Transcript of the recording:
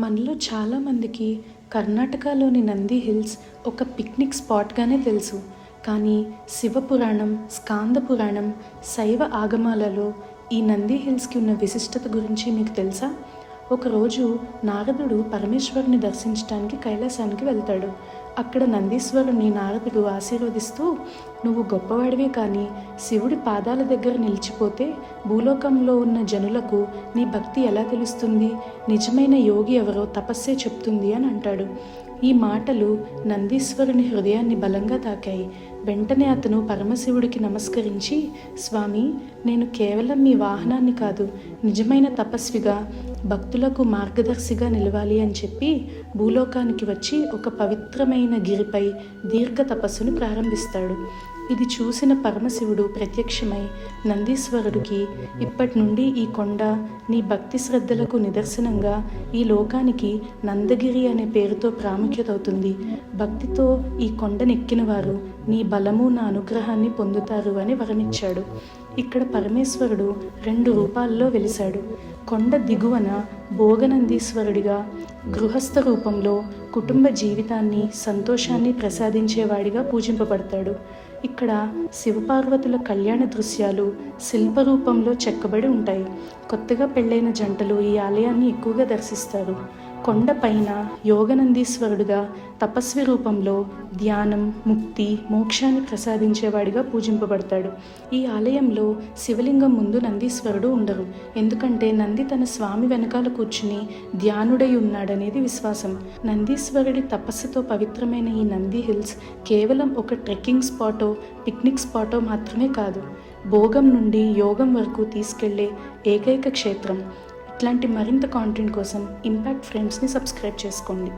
మనలో చాలామందికి కర్ణాటకలోని నంది హిల్స్ ఒక పిక్నిక్ స్పాట్గానే తెలుసు. కానీ శివపురాణం, స్కాంద పురాణం, శైవ ఆగమాలలో ఈ నంది హిల్స్కి ఉన్న విశిష్టత గురించి మీకు తెలుసా? ఒకరోజు నారదుడు పరమేశ్వరుని దర్శించడానికి కైలాసానికి వెళ్తాడు. అక్కడ నందీశ్వరుని నారదుడు ఆశీర్వదిస్తూ, నువ్వు గొప్పవాడివే కానీ శివుడి పాదాల దగ్గర నిలిచిపోతే భూలోకంలో ఉన్న జనులకు నీ భక్తి ఎలా తెలుస్తుంది? నిజమైన యోగి ఎవరో తపస్సే చెప్తుంది అని అంటాడు. ఈ మాటలు నందీశ్వరుని హృదయాన్ని బలంగా తాకాయి. వెంటనే అతను పరమశివుడికి నమస్కరించి, స్వామి, నేను కేవలం మీ వాహనాన్ని కాదు, నిజమైన తపస్విగా, భక్తులకు మార్గదర్శిగా నిలవాలి అని చెప్పి భూలోకానికి వచ్చి ఒక పవిత్రమైన గిరిపై దీర్ఘ తపస్సును ప్రారంభిస్తాడు. ఇది చూసిన పరమశివుడు ప్రత్యక్షమై నందీశ్వరుడికి, ఇప్పటి నుండి ఈ కొండ నీ భక్తి శ్రద్ధలకు నిదర్శనంగా ఈ లోకానికి నందగిరి అనే పేరుతో ప్రాముఖ్యత అవుతుంది. భక్తితో ఈ కొండనెక్కిన వారు నీ బలము, నా అనుగ్రహాన్ని పొందుతారు అని వరమిచ్చాడు. ఇక్కడ పరమేశ్వరుడు 2 రూపాల్లో వెలిశాడు. కొండ దిగువన భోగనందీశ్వరుడిగా, గృహస్థ రూపంలో కుటుంబ జీవితాన్ని, సంతోషాన్ని ప్రసాదించేవాడిగా పూజింపబడతాడు. ఇక్కడ శివపార్వతుల కళ్యాణ దృశ్యాలు శిల్పరూపంలో చెక్కబడి ఉంటాయి. కొత్తగా పెళ్ళైన జంటలు ఈ ఆలయాన్ని ఎక్కువగా దర్శిస్తారు. కొండపైన యోగనందీశ్వరుడుగా తపస్వి రూపంలో ధ్యానం, ముక్తి, మోక్షాన్ని ప్రసాదించేవాడిగా పూజింపబడతాడు. ఈ ఆలయంలో శివలింగం ముందు నందీశ్వరుడు ఉండరు. ఎందుకంటే నంది తన స్వామి వెనకాల కూర్చుని ధ్యానుడై ఉన్నాడనేది విశ్వాసం. నందీశ్వరుడి తపస్సుతో పవిత్రమైన ఈ నంది హిల్స్ కేవలం ఒక ట్రెక్కింగ్ స్పాటో, పిక్నిక్ స్పాటో మాత్రమే కాదు, భోగం నుండి యోగం వరకు తీసుకెళ్లే ఏకైక క్షేత్రం. ఇట్లాంటి మరింత కాంటెంట్ కోసం ఇంపాక్ట్ ఫ్రేమ్స్ని సబ్స్క్రైబ్ చేసుకోండి.